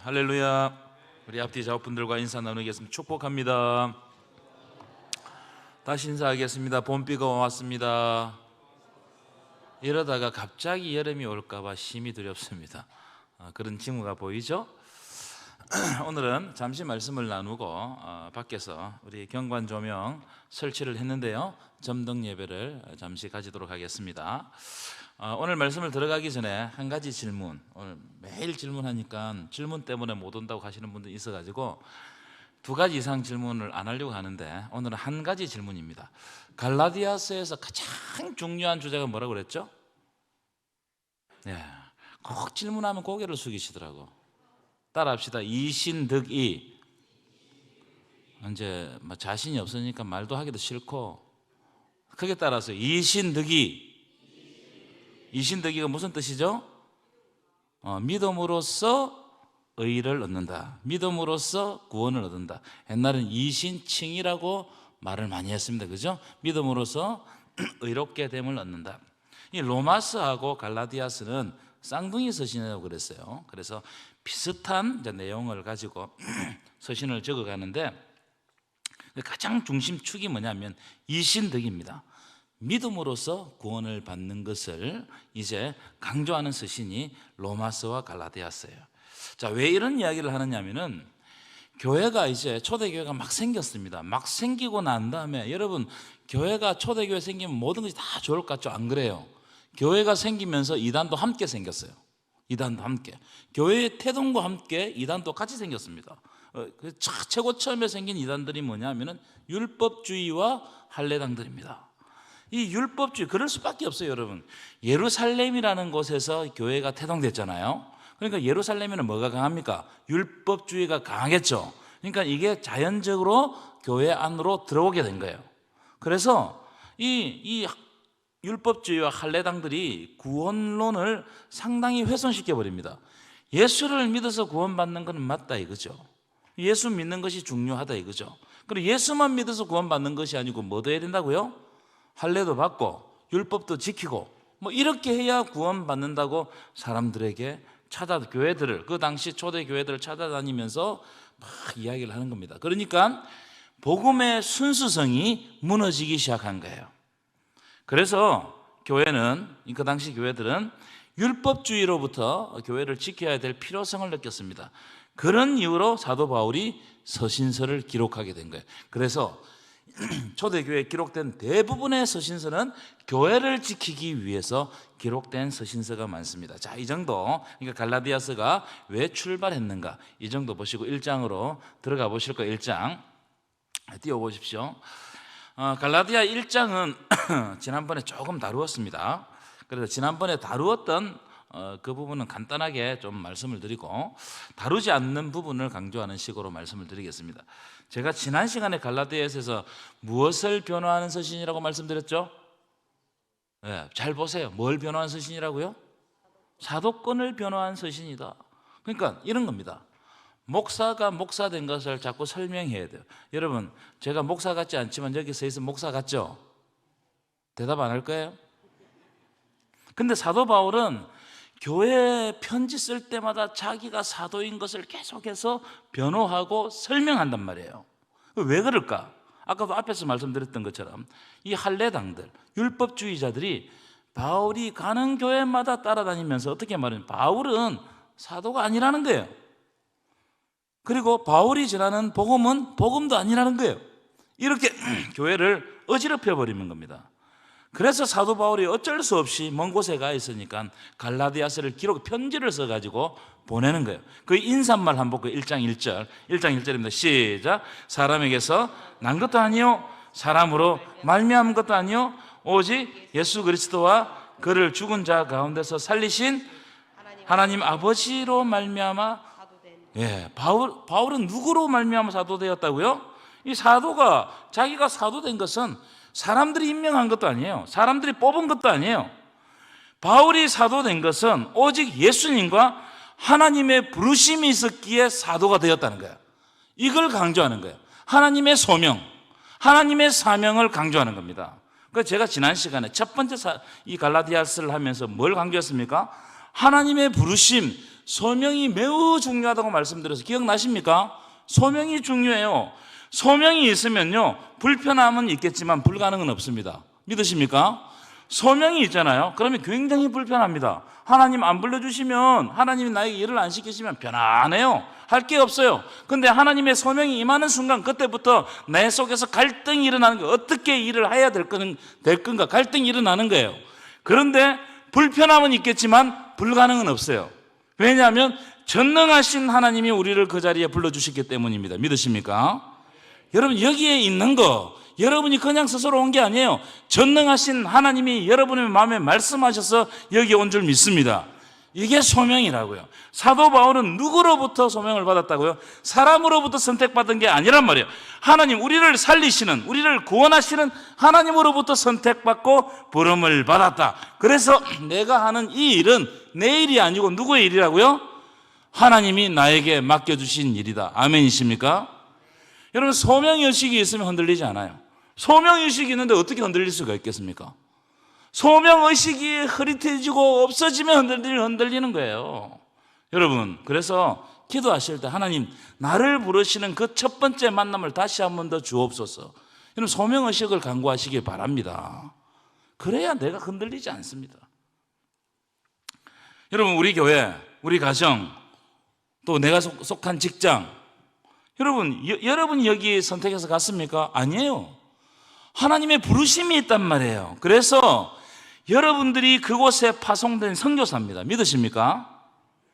할렐루야. 우리 앞뒤 좌우분들과 인사 나누겠습니다. 축복합니다. 다시 인사하겠습니다. 봄비가 왔습니다. 이러다가 갑자기 여름이 올까봐 심히 두렵습니다. 그런 징후가 보이죠? 오늘은 잠시 말씀을 나누고 밖에서 우리 경관 조명 설치를 했는데요, 점등 예배를 잠시 가지도록 하겠습니다. 오늘 말씀을 들어가기 전에 한 가지 질문, 오늘 매일 질문하니까 질문 때문에 못 온다고 하시는 분도 있어가지고 두 가지 이상 질문을 안 하려고 하는데, 오늘은 한 가지 질문입니다. 갈라디아서에서 가장 중요한 주제가 뭐라고 그랬죠? 꼭 질문하면 고개를 숙이시더라고. 따라합시다. 이신득이. 이제 자신이 없으니까 말도 하기도 싫고 크게 따라서 이신득이. 이신득이가 무슨 뜻이죠? 믿음으로써 의를 얻는다, 믿음으로써 구원을 얻는다. 옛날엔 이신칭이라고 말을 많이 했습니다. 그죠? 믿음으로써 의롭게 됨을 얻는다. 이 로마서하고 갈라디아서는 쌍둥이 서신이라고 그랬어요. 그래서 비슷한 내용을 가지고 서신을 적어가는데, 가장 중심축이 뭐냐면 이신득입니다. 믿음으로써 구원을 받는 것을 이제 강조하는 서신이 로마서와 갈라디아서예요. 자, 왜 이런 이야기를 하느냐면은, 교회가 이제 초대교회가 막 생겼습니다. 막 생기고 난 다음에, 여러분, 교회가 초대교회 생기면 모든 것이 다 좋을 것 같죠? 안 그래요? 교회가 생기면서 이단도 함께 생겼어요. 이단도 함께, 교회의 태동과 함께 이단도 같이 생겼습니다. 최고 처음에 생긴 이단들이 뭐냐면은 율법주의와 할례당들입니다. 이 율법주의, 그럴 수밖에 없어요. 여러분, 예루살렘이라는 곳에서 교회가 태동됐잖아요. 그러니까 예루살렘에는 뭐가 강합니까? 율법주의가 강하겠죠. 그러니까 이게 자연적으로 교회 안으로 들어오게 된 거예요. 그래서 이 율법주의와 할례당들이 구원론을 상당히 훼손시켜 버립니다. 예수를 믿어서 구원받는 건 맞다 이거죠. 예수 믿는 것이 중요하다 이거죠. 그리고 예수만 믿어서 구원받는 것이 아니고 뭐도 해야 된다고요? 할례도 받고 율법도 지키고 이렇게 해야 구원받는다고 사람들에게 교회들을, 그 당시 초대 교회들을 찾아다니면서 막 이야기를 하는 겁니다. 그러니까 복음의 순수성이 무너지기 시작한 거예요. 그래서 교회는, 그 당시 교회들은 율법주의로부터 교회를 지켜야 될 필요성을 느꼈습니다. 그런 이유로 사도 바울이 서신서를 기록하게 된 거예요. 그래서 초대교회에 기록된 대부분의 서신서는 교회를 지키기 위해서 기록된 서신서가 많습니다. 자, 이 정도, 그러니까 갈라디아서가 왜 출발했는가, 이 정도 보시고 1장으로 들어가 보실 거예요. 1장 띄워보십시오. 갈라디아 1장은 지난번에 조금 다루었습니다. 그래서 지난번에 다루었던 그 부분은 간단하게 좀 말씀을 드리고, 다루지 않는 부분을 강조하는 식으로 말씀을 드리겠습니다. 제가 지난 시간에 갈라디아서에서 무엇을 변호하는 서신이라고 말씀드렸죠? 잘 보세요. 뭘 변호한 서신이라고요? 사도권을 변호한 서신이다. 그러니까 이런 겁니다. 목사가 목사 된 것을 자꾸 설명해야 돼요. 여러분, 제가 목사 같지 않지만 여기 서 있으면 목사 같죠? 대답 안 할 거예요? 근데 사도 바울은 교회 편지 쓸 때마다 자기가 사도인 것을 계속해서 변호하고 설명한단 말이에요. 왜 그럴까? 아까도 앞에서 말씀드렸던 것처럼 이 할례당들, 율법주의자들이 바울이 가는 교회마다 따라다니면서 어떻게 말하냐면 바울은 사도가 아니라는 거예요. 그리고 바울이 전하는 복음은 복음도 아니라는 거예요. 이렇게 교회를 어지럽혀 버리는 겁니다. 그래서 사도 바울이 어쩔 수 없이 먼 곳에 가 있으니까 갈라디아서를 편지를 써가지고 보내는 거예요. 그 인사말 한번 볼게요. 1장 1절입니다. 시작. 사람에게서 난 것도 아니요 사람으로 말미암은 것도 아니요 오직 예수 그리스도와 그를 죽은 자 가운데서 살리신 하나님 아버지로 말미암아. 바울은 누구로 말미암아 사도되었다고요? 이 사도가, 자기가 사도된 것은 사람들이 임명한 것도 아니에요. 사람들이 뽑은 것도 아니에요. 바울이 사도된 것은 오직 예수님과 하나님의 부르심이 있었기에 사도가 되었다는 거예요. 이걸 강조하는 거예요. 하나님의 소명, 하나님의 사명을 강조하는 겁니다. 그래서 제가 지난 시간에 첫 번째 이 갈라디아서를 하면서 뭘 강조했습니까? 하나님의 부르심, 소명이 매우 중요하다고 말씀드려서 기억나십니까? 소명이 중요해요. 소명이 있으면요, 불편함은 있겠지만 불가능은 없습니다. 믿으십니까? 소명이 있잖아요. 그러면 굉장히 불편합니다. 하나님 안 불러주시면, 하나님이 나에게 일을 안 시키시면 편안해요. 할 게 없어요. 근데 하나님의 소명이 임하는 순간, 그때부터 내 속에서 갈등이 일어나는 거예요. 어떻게 일을 해야 될 건가? 갈등이 일어나는 거예요. 그런데 불편함은 있겠지만 불가능은 없어요. 왜냐하면 전능하신 하나님이 우리를 그 자리에 불러주셨기 때문입니다. 믿으십니까? 여러분, 여기에 있는 거 여러분이 그냥 스스로 온 게 아니에요. 전능하신 하나님이 여러분의 마음에 말씀하셔서 여기 온 줄 믿습니다. 이게 소명이라고요. 사도 바울은 누구로부터 소명을 받았다고요? 사람으로부터 선택받은 게 아니란 말이에요. 하나님, 우리를 살리시는, 우리를 구원하시는 하나님으로부터 선택받고 부름을 받았다. 그래서 내가 하는 이 일은 내 일이 아니고 누구의 일이라고요? 하나님이 나에게 맡겨주신 일이다. 아멘이십니까? 여러분, 소명의식이 있으면 흔들리지 않아요. 소명의식이 있는데 어떻게 흔들릴 수가 있겠습니까? 소명의식이 흐릿해지고 없어지면 흔들리는 거예요. 여러분, 그래서 기도하실 때 하나님, 나를 부르시는 그 첫 번째 만남을 다시 한 번 더 주옵소서. 여러분, 소명의식을 강구하시기 바랍니다. 그래야 내가 흔들리지 않습니다. 여러분, 우리 교회, 우리 가정, 또 내가 속한 직장, 여러분이 여기 선택해서 갔습니까? 아니에요. 하나님의 부르심이 있단 말이에요. 그래서 여러분들이 그곳에 파송된 선교사입니다. 믿으십니까?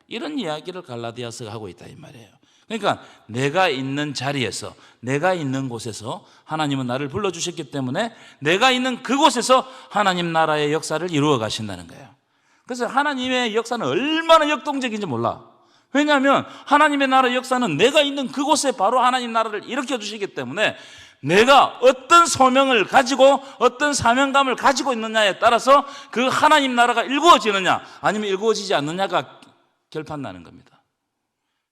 이런 이야기를 갈라디아서가 하고 있다 이 말이에요. 그러니까 내가 있는 자리에서, 내가 있는 곳에서 하나님은 나를 불러주셨기 때문에 내가 있는 그곳에서 하나님 나라의 역사를 이루어 가신다는 거예요. 그래서 하나님의 역사는 얼마나 역동적인지 몰라. 왜냐하면 하나님의 나라 역사는 내가 있는 그곳에 바로 하나님 나라를 일으켜 주시기 때문에 내가 어떤 소명을 가지고 어떤 사명감을 가지고 있느냐에 따라서 그 하나님 나라가 일구어지느냐 아니면 일구어지지 않느냐가 결판나는 겁니다.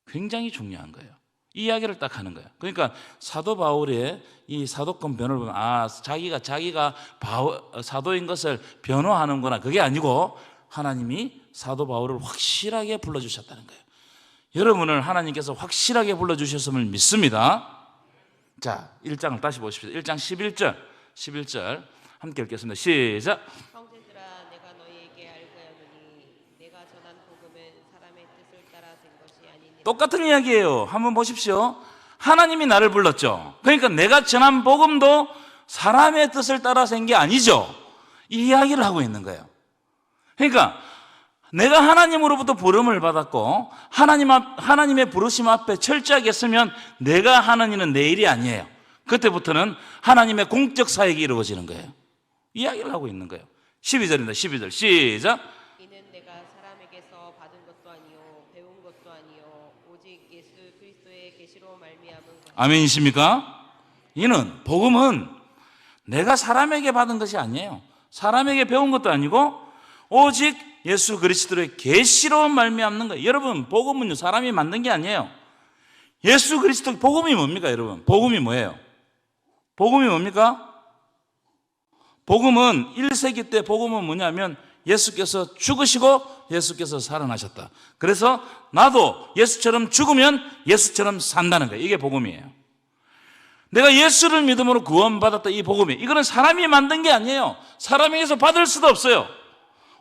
굉장히 중요한 거예요. 이 이야기를 딱 하는 거예요. 그러니까 사도 바울의 이 사도권 변호를 보면 자기가 사도인 것을 변호하는구나, 그게 아니고 하나님이 사도 바울을 확실하게 불러주셨다는 거예요. 여러분을 하나님께서 확실하게 불러주셨음을 믿습니다. 자, 1장을 다시 보십시오. 1장 11절 함께 읽겠습니다. 시작. 형제들아, 내가 너희에게 알게 하노니 내가 전한 복음은 사람의 뜻을 따라 된 것이 아니니라. 똑같은 이야기예요. 한번 보십시오. 하나님이 나를 불렀죠. 그러니까 내가 전한 복음도 사람의 뜻을 따라 된 게 아니죠. 이 이야기를 하고 있는 거예요. 그러니까 내가 하나님으로부터 부름을 받았고 하나님의 부르심 앞에 철저하게 서면 내가 하는 일은 내 일이 아니에요. 그때부터는 하나님의 공적 사역이 이루어지는 거예요. 이야기를 하고 있는 거예요. 12절입니다. 12절 시작. 이는 내가 사람에게서 받은 것도 아니요 배운 것도 아니요 오직 예수 그리스도의 계시로 말미암은 것. 아멘이십니까? 이는 복음은 내가 사람에게 받은 것이 아니에요. 사람에게 배운 것도 아니고 오직 예수 그리스도의 계시로 말미암는 거예요. 여러분, 복음은요 사람이 만든 게 아니에요. 예수 그리스도. 복음이 뭡니까 여러분? 복음이 뭐예요? 복음이 뭡니까? 복음은 1세기 때 복음은 뭐냐면 예수께서 죽으시고 예수께서 살아나셨다. 그래서 나도 예수처럼 죽으면 예수처럼 산다는 거예요. 이게 복음이에요. 내가 예수를 믿음으로 구원받았다, 이 복음이. 이거는 사람이 만든 게 아니에요. 사람에게서 받을 수도 없어요.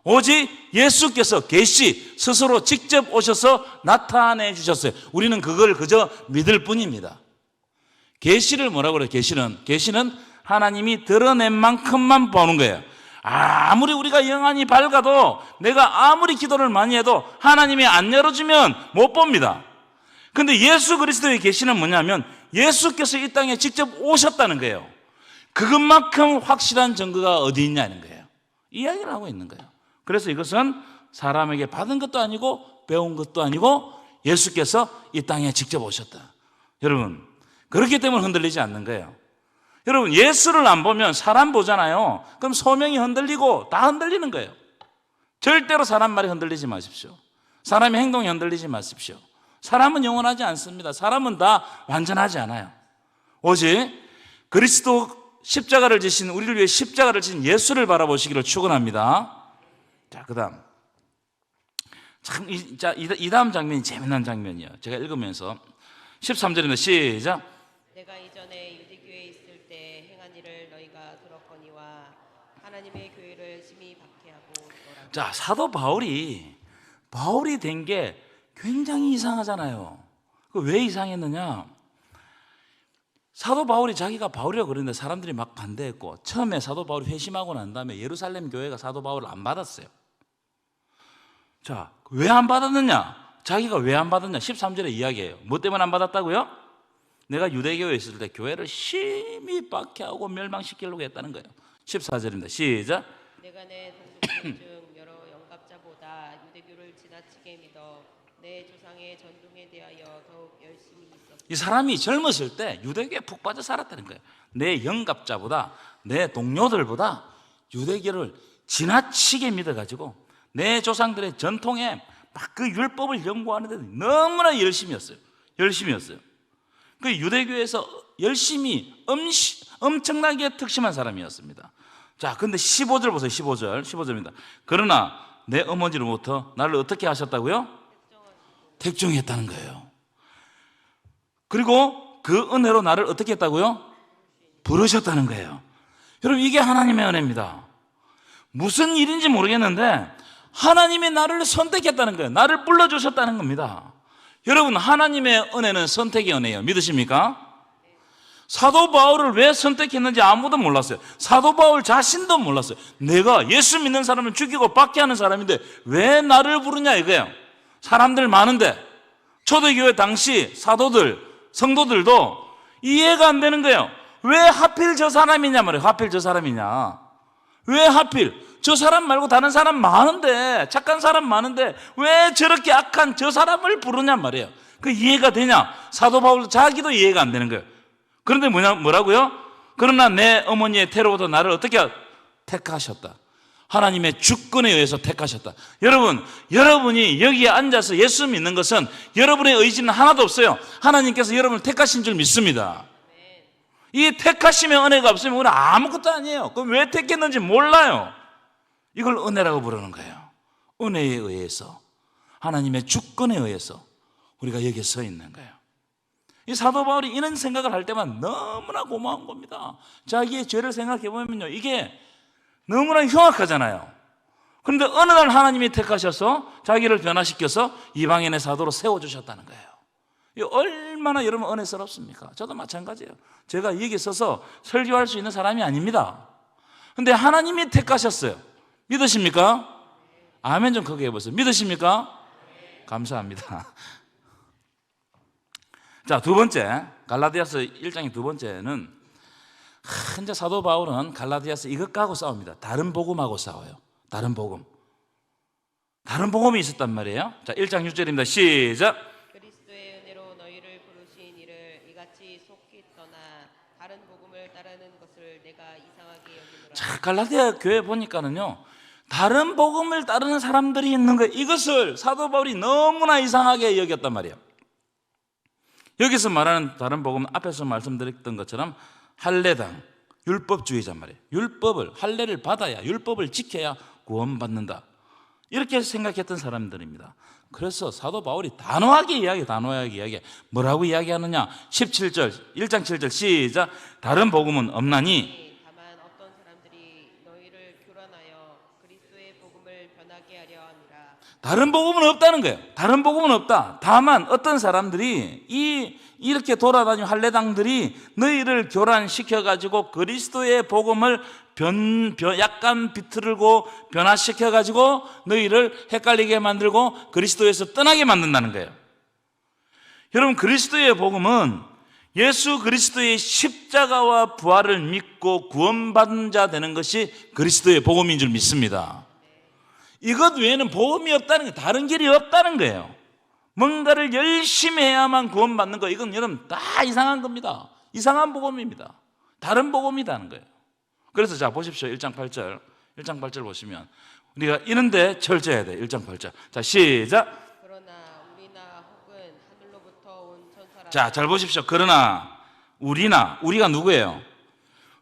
오직 예수께서 계시 스스로 직접 오셔서 나타내 주셨어요. 우리는 그걸 그저 믿을 뿐입니다. 계시를 뭐라고 그래요? 계시는 하나님이 드러낸 만큼만 보는 거예요. 아무리 우리가 영안이 밝아도, 내가 아무리 기도를 많이 해도 하나님이 안 열어주면 못 봅니다. 근데 예수 그리스도의 계시는 뭐냐면 예수께서 이 땅에 직접 오셨다는 거예요. 그것만큼 확실한 증거가 어디 있냐는 거예요. 이야기를 하고 있는 거예요. 그래서 이것은 사람에게 받은 것도 아니고 배운 것도 아니고 예수께서 이 땅에 직접 오셨다. 여러분, 그렇기 때문에 흔들리지 않는 거예요. 여러분, 예수를 안 보면 사람 보잖아요. 그럼 소명이 흔들리고 다 흔들리는 거예요. 절대로 사람 말이 흔들리지 마십시오. 사람의 행동이 흔들리지 마십시오. 사람은 영원하지 않습니다. 사람은 다 완전하지 않아요. 오직 그리스도 십자가를 지신, 우리를 위해 십자가를 지신 예수를 바라보시기를 축원합니다. 자, 그 다음 참, 이 다음 장면이 재미난 장면이에요. 제가 읽으면서 13절입니다. 시작. 내가 이전에 유대교에 있을 때 행한 일을 너희가 들었거니와 하나님의 교회를 심히 박해하고 있더라. 자, 사도 바울이 된 게 굉장히 이상하잖아요. 왜 이상했느냐? 사도 바울이 자기가 바울이라고 그러는데 사람들이 막 반대했고, 처음에 사도 바울이 회심하고 난 다음에 예루살렘 교회가 사도 바울을 안 받았어요. 자, 왜 안 받았느냐? 자기가 왜 안 받았냐? 13절에 이야기해요. 뭐 때문에 안 받았다고요? 내가 유대교회에 있을 때 교회를 심히 박해하고 멸망시키려고 했다는 거예요. 14절입니다. 시작. 내가 내 동족들 중 여러 영갑자보다 유대교를 지나치게 믿어 내 조상의 전통에 대하여 더욱 열심히 있었다. 이 사람이 젊었을 때 유대교에 푹 빠져 살았다는 거예요. 내 영갑자보다, 내 동료들보다 유대교를 지나치게 믿어가지고 내 조상들의 전통에 막 그 율법을 연구하는데 너무나 열심이었어요. 그 유대교에서 열심히 엄청나게 특심한 사람이었습니다. 자, 근데 15절 보세요. 15절입니다. 그러나 내 어머니로부터 나를 어떻게 하셨다고요? 택정했다는 거예요. 그리고 그 은혜로 나를 어떻게 했다고요? 부르셨다는 거예요. 여러분, 이게 하나님의 은혜입니다. 무슨 일인지 모르겠는데 하나님이 나를 선택했다는 거예요. 나를 불러주셨다는 겁니다. 여러분, 하나님의 은혜는 선택의 은혜예요. 믿으십니까? 사도 바울을 왜 선택했는지 아무도 몰랐어요. 사도 바울 자신도 몰랐어요. 내가 예수 믿는 사람을 죽이고 박해하는 사람인데 왜 나를 부르냐 이거예요. 사람들 많은데, 초대교회 당시 사도들, 성도들도 이해가 안 되는 거예요. 왜 하필 저 사람이냐 말이에요. 하필 저 사람이냐. 왜 하필? 저 사람 말고 다른 사람 많은데, 착한 사람 많은데 왜 저렇게 악한 저 사람을 부르냐 말이에요. 그 이해가 되냐? 사도 바울도 자기도 이해가 안 되는 거예요. 그런데 뭐라고요? 그러나 내 어머니의 태로부터 나를 어떻게 택하셨다. 하나님의 주권에 의해서 택하셨다. 여러분이 여기에 앉아서 예수 믿는 것은 여러분의 의지는 하나도 없어요. 하나님께서 여러분을 택하신 줄 믿습니다. 이 택하심의 은혜가 없으면 우리는 아무것도 아니에요. 그럼 왜 택했는지 몰라요. 이걸 은혜라고 부르는 거예요. 은혜에 의해서, 하나님의 주권에 의해서 우리가 여기에 서 있는 거예요. 이 사도 바울이 이런 생각을 할 때만 너무나 고마운 겁니다. 자기의 죄를 생각해 보면요, 이게 너무나 흉악하잖아요. 그런데 어느 날 하나님이 택하셔서 자기를 변화시켜서 이방인의 사도로 세워주셨다는 거예요. 이 얼마나 여러분 은혜스럽습니까? 저도 마찬가지예요. 제가 여기 서서 설교할 수 있는 사람이 아닙니다. 그런데 하나님이 택하셨어요. 믿으십니까? 아멘 좀 크게 해보세요. 믿으십니까? 감사합니다. 자, 두 번째, 갈라디아서 1장의 두 번째는, 이제 사도 바울은 갈라디아서 이것하고 싸웁니다. 다른 복음하고 싸워요. 다른 복음이 있었단 말이에요. 자, 1장 6절입니다. 시작. 그리스도의 은혜로 너희를 부르신 이를 이같이 속히 떠나 다른 복음을 따르는 것을 내가 이상하게 여기노라. 자, 갈라디아 교회 보니까는요, 다른 복음을 따르는 사람들이 있는 거예요. 이것을 사도 바울이 너무나 이상하게 여겼단 말이에요. 여기서 말하는 다른 복음은 앞에서 말씀드렸던 것처럼 할례당, 율법주의자 말이에요. 할례를 받아야, 율법을 지켜야 구원받는다, 이렇게 생각했던 사람들입니다. 그래서 사도 바울이 단호하게 이야기해. 뭐라고 이야기하느냐? 17절, 1장 7절 시작. 다른 복음은 없나니 다만 어떤 사람들이 너희를 교란하여 그리스도의 복음을 변하게 하려 함이라. 다른 복음은 없다는 거예요. 다른 복음은 없다. 다만 어떤 사람들이 이렇게 돌아다니는 할례당들이 너희를 교란시켜가지고 그리스도의 복음을 약간 비틀고 변화시켜가지고 너희를 헷갈리게 만들고 그리스도에서 떠나게 만든다는 거예요. 여러분, 그리스도의 복음은 예수 그리스도의 십자가와 부활을 믿고 구원받은 자 되는 것이 그리스도의 복음인 줄 믿습니다. 이것 외에는 복음이 없다는 거예요. 다른 길이 없다는 거예요. 뭔가를 열심히 해야만 구원받는 거, 이건 여러분 다 이상한 겁니다. 이상한 복음입니다. 다른 복음이라는 거예요. 그래서 자 보십시오. 1장 8절 보시면 우리가 이런데 철저해야 돼요. 1장 8절. 자, 시작. 그러나 우리나 혹은 하늘로부터 온 천사라. 자, 잘 보십시오. 그러나 우리가 누구예요?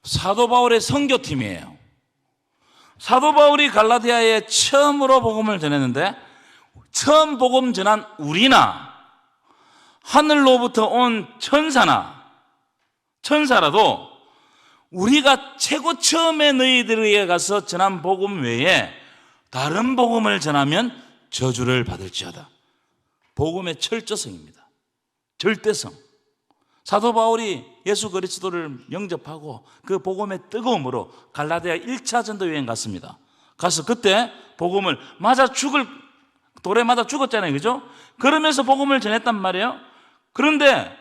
사도 바울의 선교팀이에요. 사도 바울이 갈라디아에 처음으로 복음을 전했는데 처음 복음 전한 우리나 하늘로부터 온 천사라도 우리가 최고 처음에 너희들에게 가서 전한 복음 외에 다른 복음을 전하면 저주를 받을지어다. 복음의 철저성입니다. 절대성. 사도 바울이 예수 그리스도를 영접하고 그 복음의 뜨거움으로 갈라디아 1차 전도 여행 갔습니다. 가서 그때 복음을 돌에 맞아 죽었잖아요. 그죠? 그러면서 복음을 전했단 말이에요. 그런데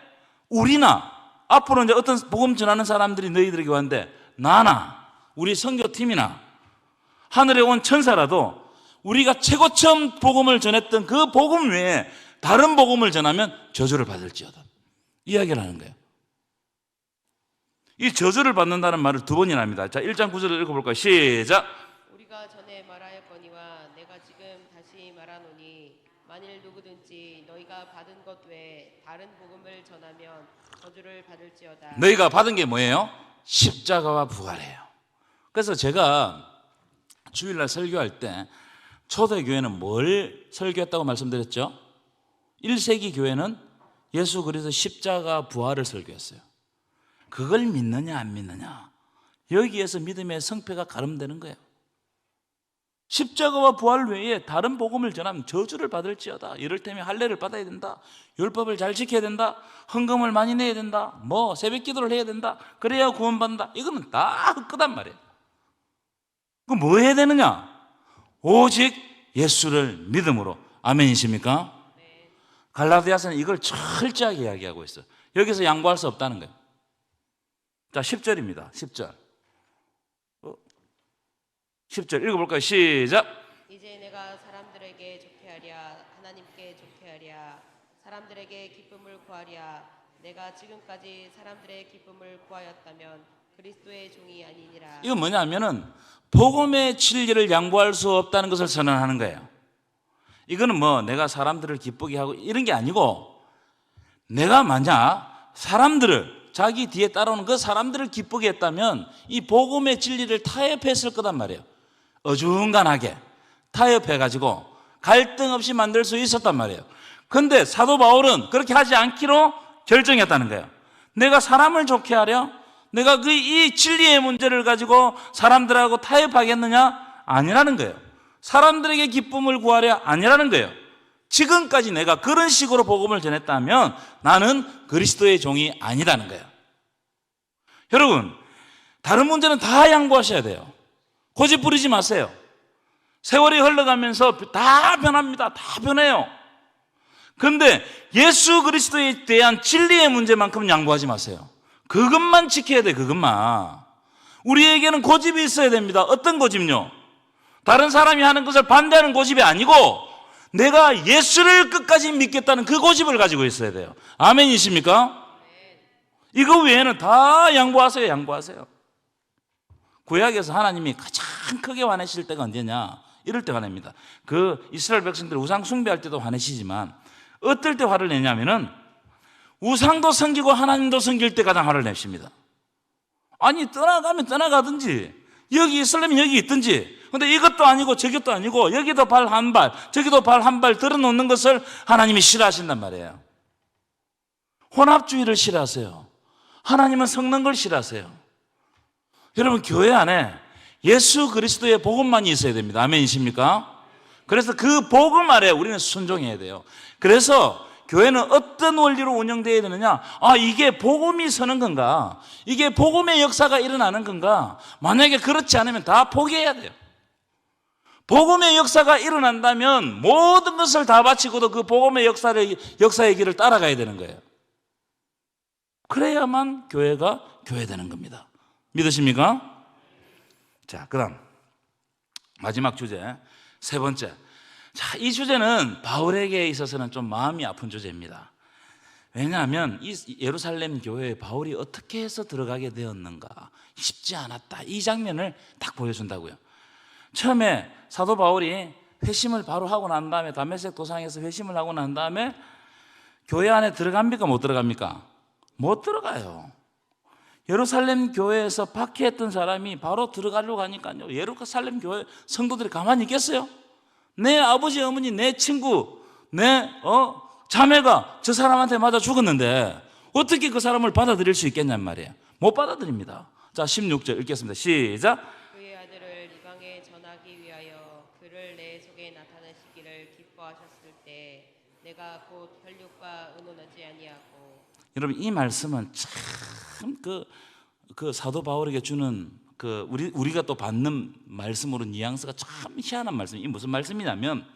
우리나 앞으로 이제 어떤 복음 전하는 사람들이 너희들에게 왔는데 나나 우리 선교팀이나 하늘에 온 천사라도 우리가 최고 처음 복음을 전했던 그 복음 외에 다른 복음을 전하면 저주를 받을지어다. 이야기를 하는 거예요. 이 저주를 받는다는 말을 두 번이나 합니다. 자, 1장 9절을 읽어볼까요? 시작. 우리가 전에 말하였거니와 내가 지금 다시 말하노니 만일 누구든지 너희가 받은 것 외에 다른 복음을 전하면 저주를 받을지어다. 너희가 받은 게 뭐예요? 십자가와 부활이에요. 그래서 제가 주일날 설교할 때 초대교회는 뭘 설교했다고 말씀드렸죠? 1세기 교회는 예수 그리스도 십자가 부활을 설교했어요. 그걸 믿느냐 안 믿느냐, 여기에서 믿음의 성패가 가름되는 거예요. 십자가와 부활 외에 다른 복음을 전하면 저주를 받을지어다. 이를테면 할례를 받아야 된다, 율법을 잘 지켜야 된다, 헌금을 많이 내야 된다, 새벽 기도를 해야 된다, 그래야 구원받는다. 이거는 다 헛거단 말이에요. 그럼 뭐 해야 되느냐? 오직 예수를 믿음으로. 아멘이십니까? 갈라디아서는 이걸 철저하게 이야기하고 있어요. 여기서 양보할 수 없다는 거예요. 자, 10절입니다. 10절. 10절 읽어볼까요? 시작. 이제 내가 사람들에게 좋게 하랴 하나님께 좋게 하랴 사람들에게 기쁨을 구하랴 내가 지금까지 사람들의 기쁨을 구하였다면 그리스도의 종이 아니니라. 이건 뭐냐면은 복음의 진리를 양보할 수 없다는 것을 선언하는 거예요. 이거는 내가 사람들을 기쁘게 하고 이런 게 아니고, 내가 만약 사람들을, 자기 뒤에 따라오는 그 사람들을 기쁘게 했다면 이 복음의 진리를 타협했을 거단 말이에요. 어중간하게 타협해가지고 갈등 없이 만들 수 있었단 말이에요. 그런데 사도 바울은 그렇게 하지 않기로 결정했다는 거예요. 내가 사람을 좋게 하려? 내가 이 진리의 문제를 가지고 사람들하고 타협하겠느냐? 아니라는 거예요. 사람들에게 기쁨을 구하려? 아니라는 거예요. 지금까지 내가 그런 식으로 복음을 전했다면 나는 그리스도의 종이 아니라는 거예요. 여러분, 다른 문제는 다 양보하셔야 돼요. 고집 부리지 마세요. 세월이 흘러가면서 다 변합니다. 다 변해요. 그런데 예수 그리스도에 대한 진리의 문제만큼 양보하지 마세요. 그것만 지켜야 돼. 그것만. 우리에게는 고집이 있어야 됩니다. 어떤 고집요? 다른 사람이 하는 것을 반대하는 고집이 아니고 내가 예수를 끝까지 믿겠다는 그 고집을 가지고 있어야 돼요. 아멘이십니까? 이거 외에는 다 양보하세요. 양보하세요. 구약에서 하나님이 가장 크게 화내실 때가 언제냐? 이럴 때 화냅니다. 그 이스라엘 백성들 우상 숭배할 때도 화내시지만 어떨 때 화를 내냐면은 우상도 섬기고 하나님도 섬길 때 가장 화를 내십니다. 아니, 떠나가면 떠나가든지 여기 있으려면 여기 있든지, 근데 이것도 아니고 저것도 아니고 여기도 발 한 발 저기도 발 한 발 들어놓는 것을 하나님이 싫어하신단 말이에요. 혼합주의를 싫어하세요. 하나님은 섞는 걸 싫어하세요. 여러분, 교회 안에 예수 그리스도의 복음만이 있어야 됩니다. 아멘이십니까? 그래서 그 복음 아래 우리는 순종해야 돼요. 그래서 교회는 어떤 원리로 운영되어야 되느냐? 이게 복음이 서는 건가? 이게 복음의 역사가 일어나는 건가? 만약에 그렇지 않으면 다 포기해야 돼요. 복음의 역사가 일어난다면 모든 것을 다 바치고도 그 복음의 역사의 길을 따라가야 되는 거예요. 그래야만 교회가 교회되는 겁니다. 믿으십니까? 자, 그 다음 마지막 주제, 세 번째. 자, 이 주제는 바울에게 있어서는 좀 마음이 아픈 주제입니다. 왜냐하면 이 예루살렘 교회에 바울이 어떻게 해서 들어가게 되었는가, 쉽지 않았다. 이 장면을 딱 보여준다고요. 처음에 사도 바울이 회심을 바로 하고 난 다음에 다메섹 도상에서 회심을 하고 난 다음에 교회 안에 들어갑니까? 못 들어갑니까? 못 들어가요. 예루살렘 교회에서 박해했던 사람이 바로 들어가려고 하니까요. 예루살렘 교회 성도들이 가만히 있겠어요? 내 아버지, 어머니, 내 친구, 내 자매가 저 사람한테 맞아 죽었는데 어떻게 그 사람을 받아들일 수 있겠냔 말이에요. 못 받아들입니다. 자, 16절 읽겠습니다. 시작. 그의 아들을 이방에 전하기 위하여 그를 내 속에 나타내시기를 기뻐하셨을 때 내가 곧 혈육과 의논하지 아니하고. 여러분, 이 말씀은 참 그 사도 바울에게 주는 우리가 또 받는 말씀으로 뉘앙스가 참 희한한 말씀이 무슨 말씀이냐면,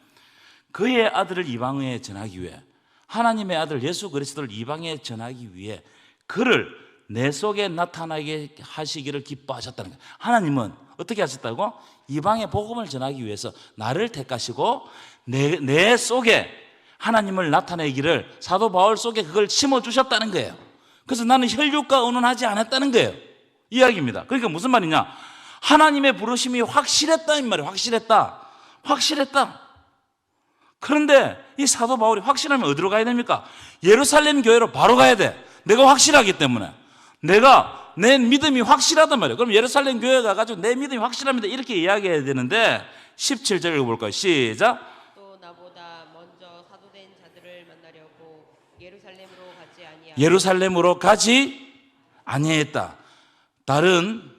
그의 아들을 이방에 전하기 위해, 하나님의 아들 예수 그리스도를 이방에 전하기 위해 그를 내 속에 나타나게 하시기를 기뻐하셨다는 거예요. 하나님은 어떻게 하셨다고? 이방의 복음을 전하기 위해서 나를 택하시고 내 속에 하나님을 나타내기를, 사도 바울 속에 그걸 심어주셨다는 거예요. 그래서 나는 혈육과 의논하지 않았다는 거예요. 이야기입니다. 그러니까 무슨 말이냐? 하나님의 부르심이 확실했다 이 말이에요. 확실했다. 그런데 이 사도 바울이 확실하면 어디로 가야 됩니까? 예루살렘 교회로 바로 가야 돼. 내가 확실하기 때문에. 내 믿음이 확실하단 말이에요. 그럼 예루살렘 교회 가가지고 내 믿음이 확실합니다 이렇게 이야기해야 되는데, 17절 읽어볼까요? 시작. 또 나보다 먼저 사도된 자들을 만나려고 예루살렘으로 가지 아니했다. 다른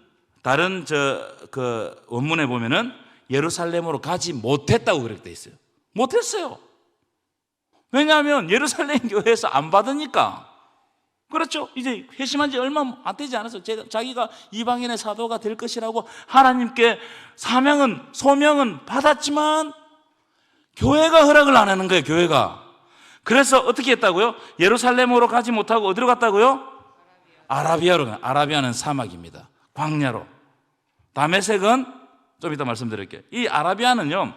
원문에 보면은 예루살렘으로 가지 못했다고 그렇게 돼 있어요. 못했어요. 왜냐하면 예루살렘 교회에서 안 받으니까. 그렇죠? 이제 회심한 지 얼마 안 되지 않았어요. 자기가 이방인의 사도가 될 것이라고 하나님께 소명은 받았지만 교회가 허락을 안 하는 거예요. 교회가. 그래서 어떻게 했다고요? 예루살렘으로 가지 못하고 어디로 갔다고요? 아라비아는 사막입니다. 광야로. 다메섹은 좀 이따 말씀드릴게요. 이 아라비아는요,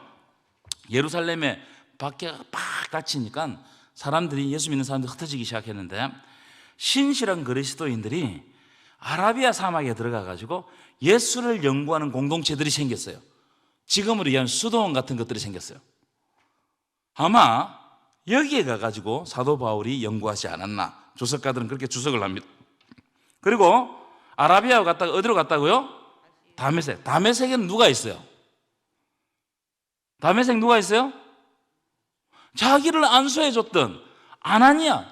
예루살렘에 밖에가 팍 닫히니까 예수 믿는 사람들이 흩어지기 시작했는데, 신실한 그리스도인들이 아라비아 사막에 들어가 가지고 예수를 연구하는 공동체들이 생겼어요. 지금으로 얘기하면 수도원 같은 것들이 생겼어요. 아마 여기에 가가지고 사도 바울이 연구하지 않았나, 주석가들은 그렇게 주석을 합니다. 그리고 아라비아 갔다가 어디로 갔다고요? 다메섹. 다메섹에는 누가 있어요? 다메섹 누가 있어요? 자기를 안수해줬던 아나니아,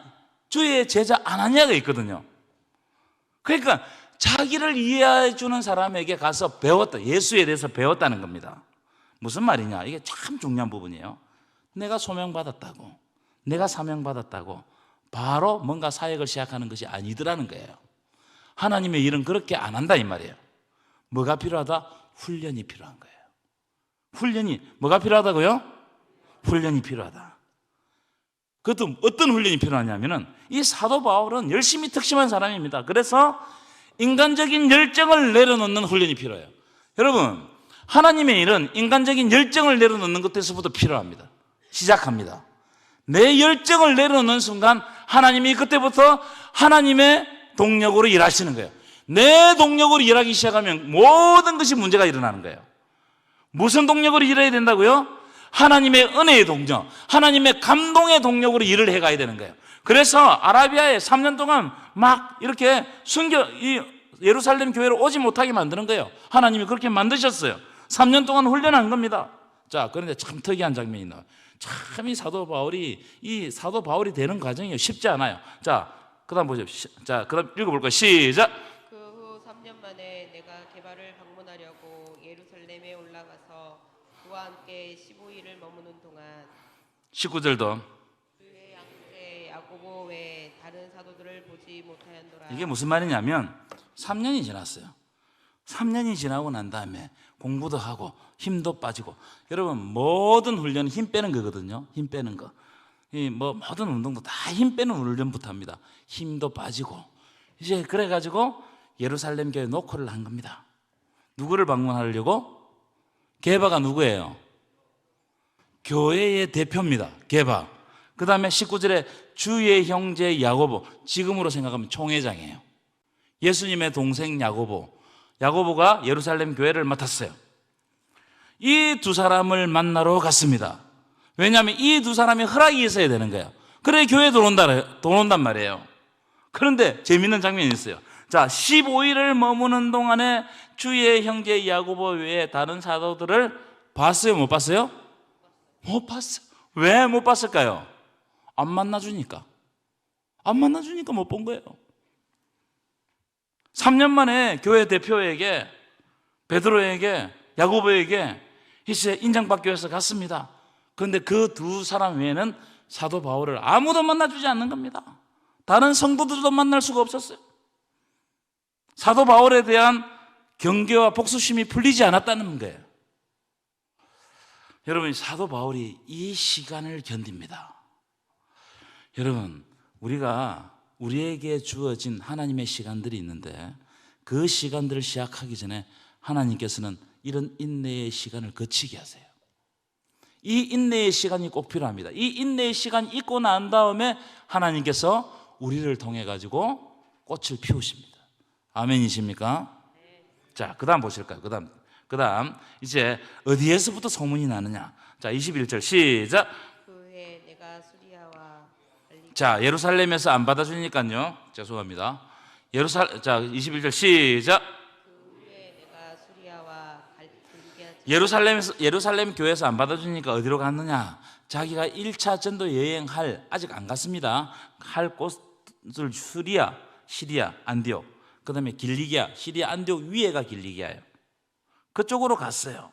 주의 제자 아나니아가 있거든요. 그러니까 자기를 이해해주는 사람에게 가서 배웠다. 예수에 대해서 배웠다는 겁니다. 무슨 말이냐? 이게 참 중요한 부분이에요. 내가 소명받았다고, 내가 사명받았다고 바로 뭔가 사역을 시작하는 것이 아니더라는 거예요. 하나님의 일은 그렇게 안 한다 이 말이에요. 뭐가 필요하다? 훈련이 필요한 거예요. 훈련이 뭐가 필요하다고요? 훈련이 필요하다. 그것도 어떤 훈련이 필요하냐면은, 이 사도 바울은 열심히 특심한 사람입니다. 그래서 인간적인 열정을 내려놓는 훈련이 필요해요. 여러분, 하나님의 일은 인간적인 열정을 내려놓는 것에서부터 필요합니다. 시작합니다. 내 열정을 내려놓는 순간 하나님이 그때부터 하나님의 동력으로 일하시는 거예요. 내 동력으로 일하기 시작하면 모든 것이 문제가 일어나는 거예요. 무슨 동력으로 일해야 된다고요? 하나님의 은혜의 동력, 하나님의 감동의 동력으로 일을 해가야 되는 거예요. 그래서 아라비아에 3년 동안 막 이렇게 이 예루살렘 교회를 오지 못하게 만드는 거예요. 하나님이 그렇게 만드셨어요. 3년 동안 훈련한 겁니다. 자, 그런데 참 특이한 장면이 나와요. 참 이 사도 바울이 되는 과정이 쉽지 않아요. 자, 그다음 보십시오. 자, 그다음 읽어볼까요? 시작. 그 후 3년 만에 내가 게바를 방문하려고 예루살렘에 올라가서 그와 함께 15일을 머무는 동안 19절도 그의 형제 야고보 외에 다른 사도들을 보지 못하였노라. 이게 무슨 말이냐면 3년이 지났어요. 3년이 지나고 난 다음에 공부도 하고 힘도 빠지고, 여러분 모든 훈련은 힘 빼는 거거든요. 힘 빼는 거. 모든 운동도 다 힘 빼는 훈련부터 합니다. 힘도 빠지고 이제 그래가지고 예루살렘 교회 노크를 한 겁니다. 누구를 방문하려고? 게바가 누구예요? 교회의 대표입니다. 게바. 그 다음에 19절에 주의 형제 야고보, 지금으로 생각하면 총회장이에요. 예수님의 동생 야고보가 예루살렘 교회를 맡았어요. 이 두 사람을 만나러 갔습니다. 왜냐하면 이 두 사람이 허락이 있어야 되는 거예요. 그래 교회에 들어온단 말이에요. 그런데 재밌는 장면이 있어요. 자, 15일을 머무는 동안에 주의 형제 야고보 외에 다른 사도들을 봤어요? 못 봤어요? 못 봤어. 왜 못 봤을까요? 안 만나주니까. 안 만나주니까 못 본 거예요. 3년 만에 교회 대표에게, 베드로에게, 야고보에게 이제 인정받기 위해서 갔습니다. 그런데 그 두 사람 외에는 사도 바울을 아무도 만나주지 않는 겁니다. 다른 성도들도 만날 수가 없었어요. 사도 바울에 대한 경계와 복수심이 풀리지 않았다는 거예요. 여러분, 사도 바울이 이 시간을 견딥니다. 여러분, 우리에게 주어진 하나님의 시간들이 있는데 그 시간들을 시작하기 전에 하나님께서는 이런 인내의 시간을 거치게 하세요. 이 인내의 시간이 꼭 필요합니다. 이 인내의 시간이 있고 난 다음에 하나님께서 우리를 통해 가지고 꽃을 피우십니다. 아멘이십니까? 자, 그 다음 보실까요? 그 다음 이제 어디에서부터 소문이 나느냐? 자, 21절 시작. 그 후에 내가 수리아와 갈릴리 자, 예루살렘에서 안 받아주니까요. 죄송합니다. 자, 21절 시작. 그 후에 내가 수리아와 갈릴리아 예루살렘 교회에서 안 받아주니까 어디로 갔느냐? 자기가 1차 전도 여행할, 아직 안 갔습니다. 할 곳을 시리아, 안디옥, 그 다음에 길리기아, 시리아 안디옥 위에가 길리기아예요. 그쪽으로 갔어요.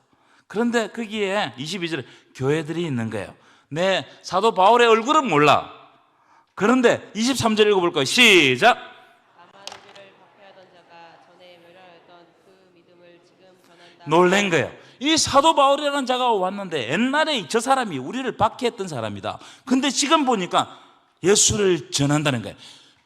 그런데 거기에 22절에 교회들이 있는 거예요. 내 사도 바울의 얼굴은 몰라. 그런데 23절 읽어볼 거예요. 시작. 다만 우리를 박해하던 자가 전에 멸하였던 그 믿음을 지금 전한다. 놀란 거예요. 이 사도 바울이라는 자가 왔는데 옛날에 저 사람이 우리를 박해했던 사람이다. 근데 지금 보니까 예수를 전한다는 거예요.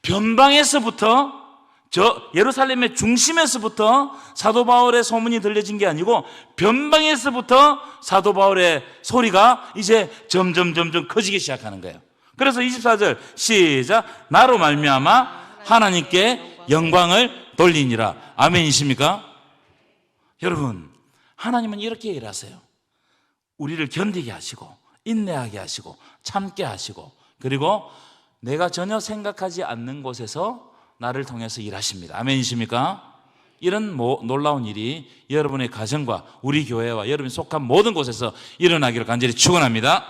변방에서부터, 저 예루살렘의 중심에서부터 사도 바울의 소문이 들려진 게 아니고 변방에서부터 사도 바울의 소리가 이제 점점 커지기 시작하는 거예요. 그래서 24절 시작. 나로 말미암아 하나님께 영광을 돌리니라. 아멘이십니까? 여러분, 하나님은 이렇게 일하세요. 우리를 견디게 하시고 인내하게 하시고 참게 하시고, 그리고 내가 전혀 생각하지 않는 곳에서 나를 통해서 일하십니다. 아멘이십니까? 이런 놀라운 일이 여러분의 가정과 우리 교회와 여러분이 속한 모든 곳에서 일어나기를 간절히 축원합니다.